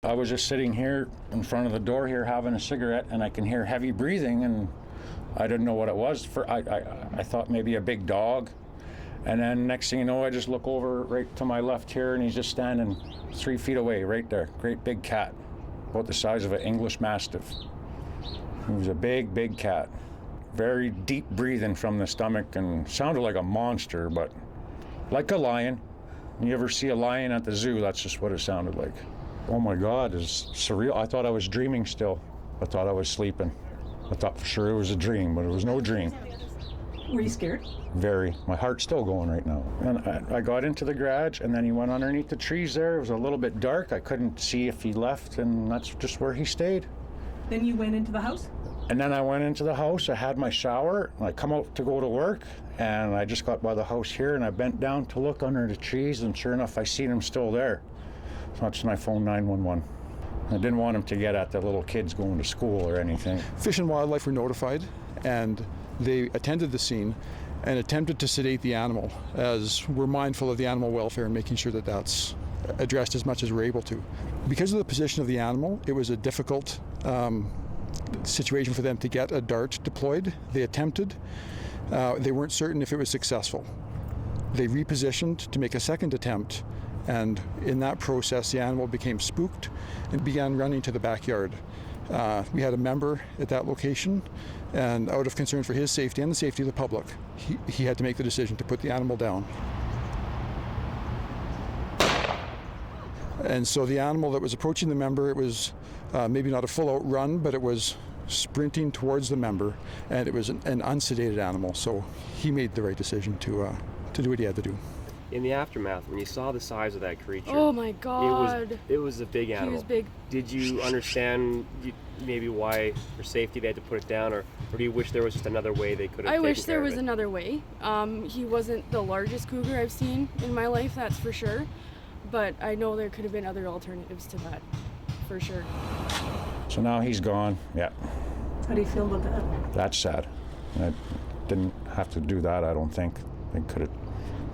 I was just sitting here in front of the door here having a cigarette, and I can hear heavy breathing, and I didn't know what it was. I thought maybe a big dog. And then next thing you know, I just look over right to my left here, and he's just standing 3 feet away right there. Great big cat, about the size of an English Mastiff. He was a big, big cat. Very deep breathing from the stomach, and sounded like a monster, but like a lion. When you ever see a lion at the zoo, that's just what it sounded like. Oh my God, it's surreal. I thought I was dreaming still. I thought I was sleeping. I thought for sure it was a dream, but it was no dream. Were you scared? Very. My heart's still going right now. And I got into the garage, and then he went underneath the trees there. It was a little bit dark. I couldn't see if he left, and that's just where he stayed. Then you went into the house? And then I went into the house. I had my shower, and I come out to go to work, and I just got by the house here, and I bent down to look under the trees, and sure enough, I seen him still there. So that's when I phoned 911. I didn't want him to get at the little kids going to school or anything. Fish and Wildlife were notified, and they attended the scene and attempted to sedate the animal, as we're mindful of the animal welfare and making sure that that's addressed as much as we're able to. Because of the position of the animal, it was a difficult situation for them to get a dart deployed. They attempted. They weren't certain if it was successful. They repositioned to make a second attempt, and in that process the animal became spooked and began running to the backyard. We had a member at that location, and out of concern for his safety and the safety of the public, he had to make the decision to put the animal down. And so the animal that was approaching the member, it was maybe not a full-out run, but it was sprinting towards the member, and it was an unsedated animal, so he made the right decision to do what he had to do. In the aftermath, when you saw the size of that creature, oh my God, it was a big animal. He was big. Did you understand maybe why, for safety, they had to put it down, or do you wish there was just another way they could have? I wish there was another way. He wasn't the largest cougar I've seen in my life, that's for sure. But I know there could have been other alternatives to that, for sure. So now he's gone. Yeah. How do you feel about that? That's sad. I didn't have to do that, I don't think. They could have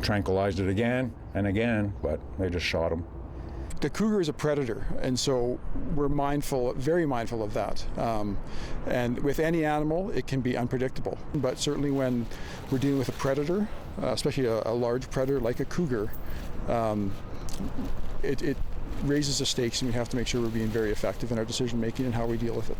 tranquilized it again and again, but they just shot him. The cougar is a predator, and so we're mindful, very mindful of that. And with any animal, it can be unpredictable. But certainly when we're dealing with a predator, especially a large predator like a cougar, it raises the stakes, and we have to make sure we're being very effective in our decision making and how we deal with it.